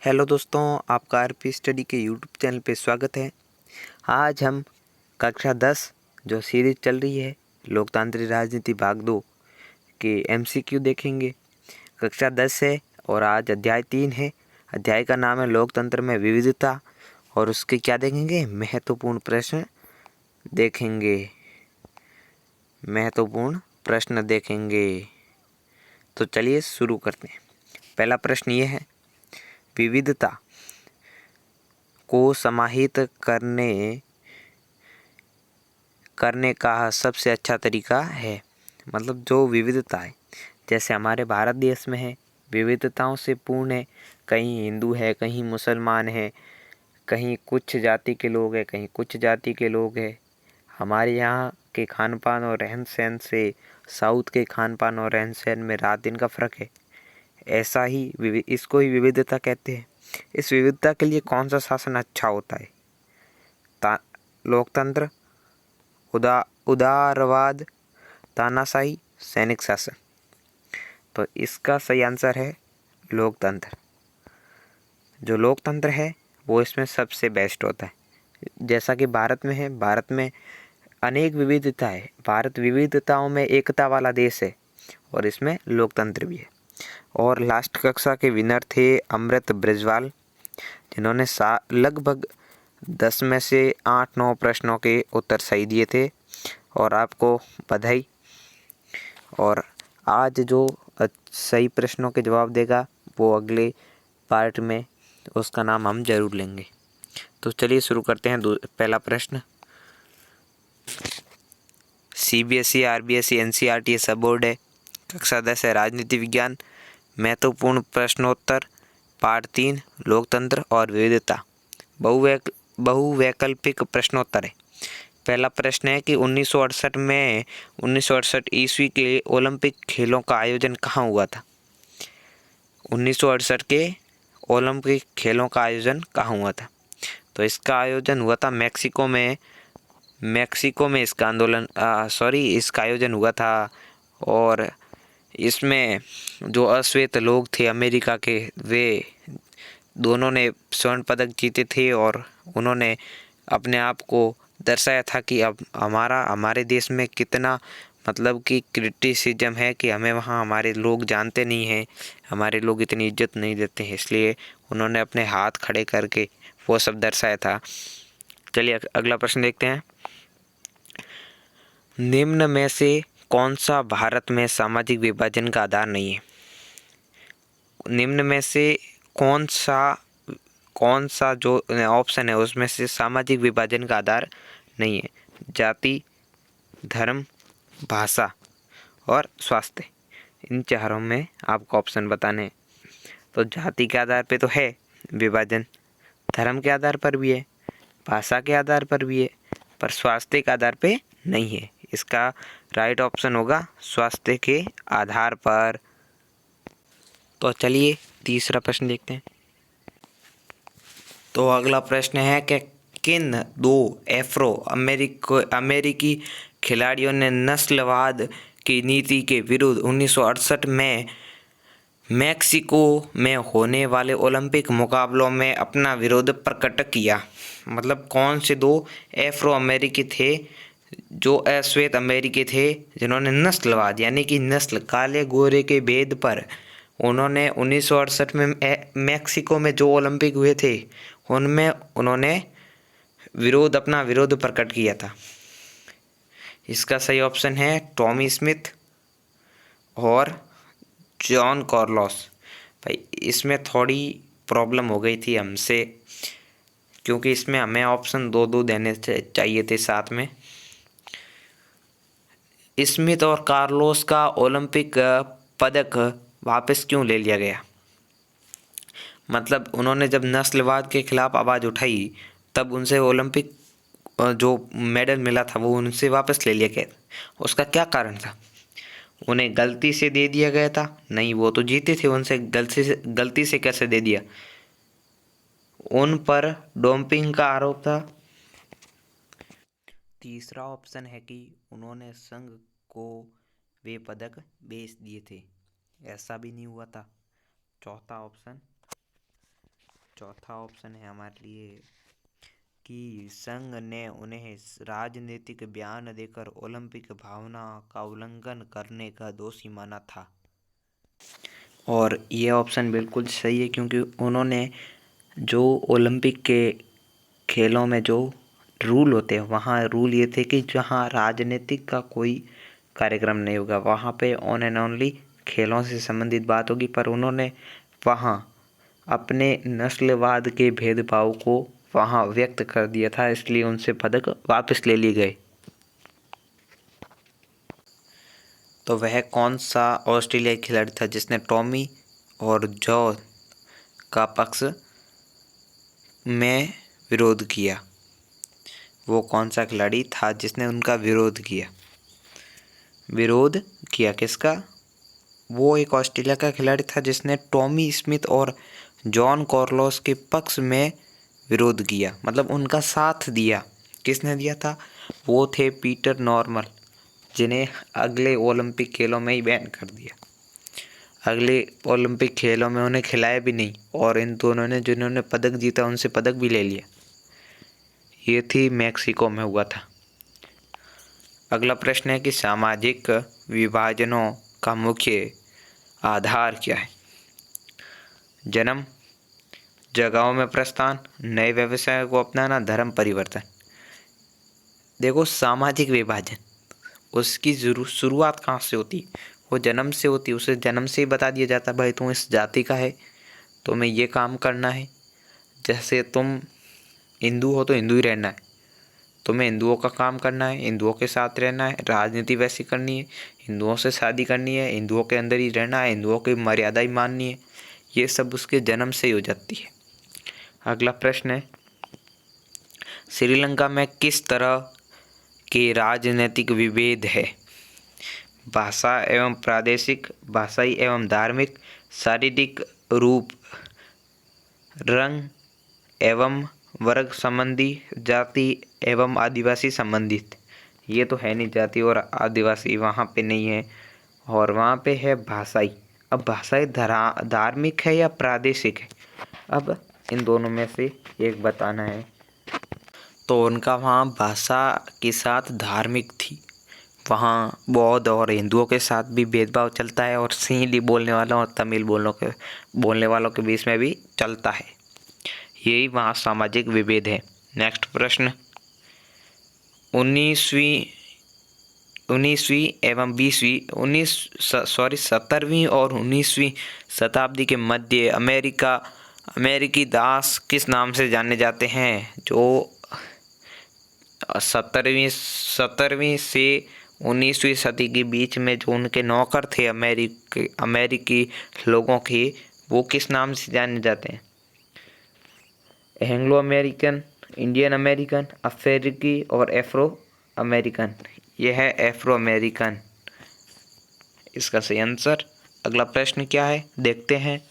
Hello दोस्तों, आपका RP study के यूट्यूब चैनल पे स्वागत है। आज हम कक्षा 10 जो सीरीज चल रही है लोकतांत्रिक राजनीति भाग 2 के एमसीक्यू देखेंगे। कक्षा 10 है और आज अध्याय 3 है। अध्याय का नाम है लोकतंत्र में विविधता और उसके क्या देखेंगे, महत्वपूर्ण प्रश्न देखेंगे। तो चलिए शुरू करते हैं। पहला प्रश्न ये है, विविधता को समाहित करने का सबसे अच्छा तरीका है। मतलब जो विविधता है, जैसे हमारे भारत देश में है, विविधताओं से पूर्ण है। कहीं हिंदू है, कहीं मुसलमान है, कहीं कुछ जाति के लोग हैं, कहीं कुछ जाति के लोग हैं। हमारे यहाँ के खान पान और रहन सहन से साउथ के खान पान और रहन सहन में रात दिन का फ़र्क है। ऐसा ही इसको ही विविधता कहते हैं। इस विविधता के लिए कौन सा शासन अच्छा होता है? लोकतंत्र, उदारवाद, तानाशाही, सैनिक शासन। तो इसका सही आंसर है लोकतंत्र। जो लोकतंत्र है वो इसमें सबसे बेस्ट होता है। जैसा कि भारत में है, भारत में अनेक विविधता है। भारत विविधताओं में एकता वाला देश है और इसमें लोकतंत्र भी है। और लास्ट कक्षा के विनर थे अमृत ब्रिजवाल, जिन्होंने लगभग 10 में से 8-9 प्रश्नों के उत्तर सही दिए थे और आपको बधाई। और आज जो सही प्रश्नों के जवाब देगा वो अगले पार्ट में उसका नाम हम जरूर लेंगे। तो चलिए शुरू करते हैं। पहला प्रश्न, सीबीएसई, आरबीएसई, एनसीईआरटी सब बोर्ड है। कक्षा 10 है, राजनीति विज्ञान। महत्वपूर्ण प्रश्नोत्तर पार्ट 3, लोकतंत्र और विविधता। बहुवैकल्पिक प्रश्नोत्तर है। पहला प्रश्न है कि 1968 ईस्वी के ओलंपिक खेलों का आयोजन कहाँ हुआ था? 1968 के ओलंपिक खेलों का आयोजन कहाँ हुआ था? तो इसका आयोजन हुआ था मैक्सिको में इसका आयोजन हुआ था। और इसमें जो अश्वेत लोग थे अमेरिका के, वे दोनों ने स्वर्ण पदक जीते थे और उन्होंने अपने आप को दर्शाया था कि अब हमारे देश में कितना मतलब कि क्रिटिसिज्म है कि हमें वहाँ हमारे लोग जानते नहीं हैं, हमारे लोग इतनी इज्जत नहीं देते हैं। इसलिए उन्होंने अपने हाथ खड़े करके वो सब दर्शाया था। चलिए अगला प्रश्न देखते हैं। निम्न में से कौन सा भारत में सामाजिक विभाजन का आधार नहीं है? निम्न में से कौन सा जो ऑप्शन है उसमें से सामाजिक विभाजन का आधार नहीं है? जाति, धर्म, भाषा और स्वास्थ्य। इन चारों में आपको ऑप्शन बताने हैं। तो जाति के आधार पे तो है विभाजन, धर्म के आधार पर भी है, भाषा के आधार पर भी है, पर स्वास्थ्य के आधार पे नहीं है। इसका राइट ऑप्शन होगा स्वास्थ्य के आधार पर। तो चलिए तीसरा प्रश्न देखते हैं। तो अगला प्रश्न है कि किन दो अमेरिकी खिलाड़ियों ने नस्लवाद की नीति के विरुद्ध 1968 में मैक्सिको में होने वाले ओलंपिक मुकाबलों में अपना विरोध प्रकट किया? मतलब कौन से दो अफ्रो अमेरिकी थे जो अश्वेत अमेरिकी थे, जिन्होंने नस्लवाद यानी कि नस्ल काले गोरे के भेद पर उन्होंने 1968 में मैक्सिको में जो ओलंपिक हुए थे उनमें उन्होंने अपना विरोध प्रकट किया था? इसका सही ऑप्शन है टॉमी स्मिथ और जॉन कार्लोस। भाई इसमें थोड़ी प्रॉब्लम हो गई थी हमसे, क्योंकि इसमें हमें ऑप्शन दो देने चाहिए थे साथ में। स्मिथ और कार्लोस का ओलंपिक पदक वापस क्यों ले लिया गया? मतलब उन्होंने जब नस्लवाद के खिलाफ आवाज़ उठाई तब उनसे ओलंपिक जो मेडल मिला था वो उनसे वापस ले लिया गया। उसका क्या कारण था? उन्हें गलती से दे दिया गया था? नहीं, वो तो जीते थे, उनसे गलती से कैसे दे दिया? उन पर डोपिंग का आरोप था। तीसरा ऑप्शन है कि उन्होंने संघ को वे पदक बेच दिए थे। ऐसा भी नहीं हुआ था। चौथा ऑप्शन चौथा ऑप्शन है हमारे लिए कि संघ ने उन्हें राजनीतिक बयान देकर ओलंपिक भावना का उल्लंघन करने का दोषी माना था। और ये ऑप्शन बिल्कुल सही है, क्योंकि उन्होंने जो ओलंपिक के खेलों में जो रूल होते हैं, वहाँ रूल ये थे कि जहाँ राजनीतिक का कोई कार्यक्रम नहीं होगा, वहाँ पे ऑन एंड ओनली खेलों से संबंधित बात होगी। पर उन्होंने वहाँ अपने नस्लवाद के भेदभाव को वहाँ व्यक्त कर दिया था, इसलिए उनसे पदक वापस ले लिए गए। तो वह कौन सा ऑस्ट्रेलियाई खिलाड़ी था जिसने टॉमी और जॉ का पक्ष में विरोध किया? वो कौन सा खिलाड़ी था जिसने उनका विरोध किया? विरोध किया किसका? वो एक ऑस्ट्रेलिया का खिलाड़ी था जिसने टॉमी स्मिथ और जॉन कार्लोस के पक्ष में विरोध किया, मतलब उनका साथ दिया। किसने दिया था? वो थे पीटर नॉर्मल, जिन्हें अगले ओलंपिक खेलों में ही बैन कर दिया। अगले ओलंपिक खेलों में उन्हें खिलाया भी नहीं, और इन दोनों ने जिन्होंने पदक जीता उनसे पदक भी ले लिया। ये थी मैक्सिको में हुआ था। अगला प्रश्न है कि सामाजिक विभाजनों का मुख्य आधार क्या है? जन्म, जगहों में प्रस्थान, नए व्यवसाय को अपनाना, धर्म परिवर्तन। देखो, सामाजिक विभाजन उसकी शुरुआत कहाँ से होती? वो जन्म से होती। उसे जन्म से ही बता दिया जाता, भाई तुम इस जाति का है, तुम्हें ये काम करना है। जैसे तुम हिंदू हो तो हिंदू ही रहना है, तुम्हें हिंदुओं का काम करना है, हिंदुओं के साथ रहना है, राजनीति वैसी करनी है, हिंदुओं से शादी करनी है, हिंदुओं के अंदर ही रहना है, हिंदुओं की मर्यादा ही माननी है। ये सब उसके जन्म से ही हो जाती है। अगला प्रश्न है, श्रीलंका में किस तरह के राजनीतिक विभेद है? भाषा एवं प्रादेशिक, भाषाई एवं धार्मिक, शारीरिक रूप, रंग एवं वर्ग संबंधी, जाति एवं आदिवासी संबंधित। ये तो है नहीं, जाति और आदिवासी वहाँ पे नहीं है, और वहाँ पे है भाषाई। अब भाषाई धार्मिक है या प्रादेशिक है? अब इन दोनों में से एक बताना है। तो उनका वहाँ भाषा के साथ धार्मिक थी। वहाँ बौद्ध और हिंदुओं के साथ भी भेदभाव चलता है, और सिंहली बोलने वालों और तमिल बोलने वालों के बीच में भी चलता है। यही वहाँ सामाजिक विभेद है। नेक्स्ट प्रश्न, 17वीं और 19वीं शताब्दी के मध्य अमेरिकी दास किस नाम से जाने जाते हैं? जो 17वीं से 19वीं सदी के बीच में जो उनके नौकर थे अमेरिकी लोगों के, वो किस नाम से जाने जाते हैं? एंग्लो अमेरिकन, इंडियन अमेरिकन, अफ्रीकी और एफ्रो अमेरिकन। यह है एफ्रो अमेरिकन इसका सही आंसर। अगला प्रश्न क्या है देखते हैं।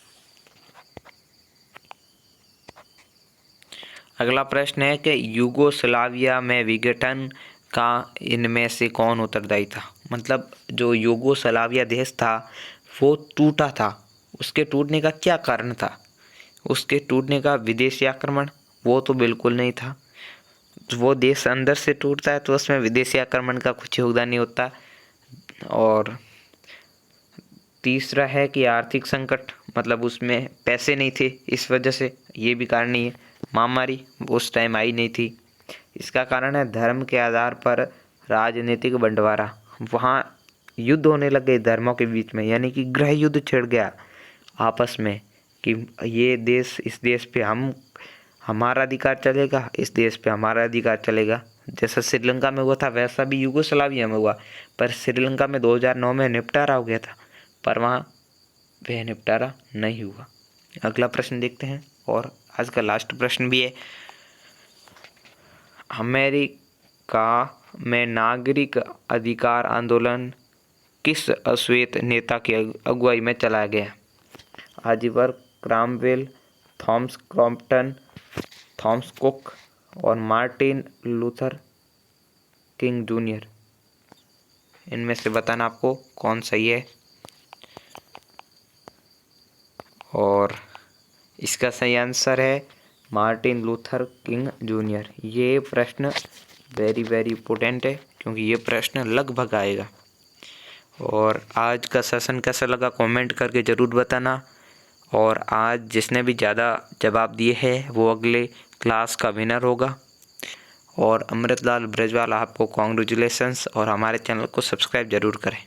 अगला प्रश्न है कि यूगोस्लाविया में विघटन का इनमें से कौन उत्तरदायी था? मतलब जो यूगोस्लाविया देश था वो टूटा था, उसके टूटने का क्या कारण था? उसके टूटने का विदेशी आक्रमण? वो तो बिल्कुल नहीं था। वो देश अंदर से टूटता है तो उसमें विदेशी आक्रमण का कुछ योगदान नहीं होता। और तीसरा है कि आर्थिक संकट, मतलब उसमें पैसे नहीं थे, इस वजह से। ये भी कारण नहीं है। महामारी उस टाइम आई नहीं थी। इसका कारण है धर्म के आधार पर राजनीतिक बंटवारा। वहाँ युद्ध होने लग गए धर्मों के बीच में, यानी कि गृह युद्ध छिड़ गया आपस में कि ये देश, इस देश पे हमारा अधिकार चलेगा, इस देश पे हमारा अधिकार चलेगा। जैसा श्रीलंका में हुआ था वैसा भी यूगोस्लाविया में हुआ, पर श्रीलंका में 2009 में निपटारा हो गया था, पर वहाँ वह निपटारा नहीं हुआ। अगला प्रश्न देखते हैं, और आज का लास्ट प्रश्न भी है। अमेरिका में नागरिक अधिकार आंदोलन किस अश्वेत नेता की अगुवाई में चलाया गया? Oliver Cromwell, Thomas Crompton, Thomas cook और मार्टिन लूथर किंग जूनियर। इनमें से बताना आपको कौन सही है। और इसका सही आंसर है मार्टिन लूथर किंग जूनियर। ये प्रश्न वेरी वेरी इंपॉर्टेंट है क्योंकि ये प्रश्न लगभग आएगा। और आज का सेशन कैसा लगा कमेंट करके ज़रूर बताना। और आज जिसने भी ज़्यादा जवाब दिए हैं वो अगले क्लास का विनर होगा। और अमृतलाल ब्रजवाल आपको कॉन्ग्रेचुलेशंस। और हमारे चैनल को सब्सक्राइब ज़रूर करें।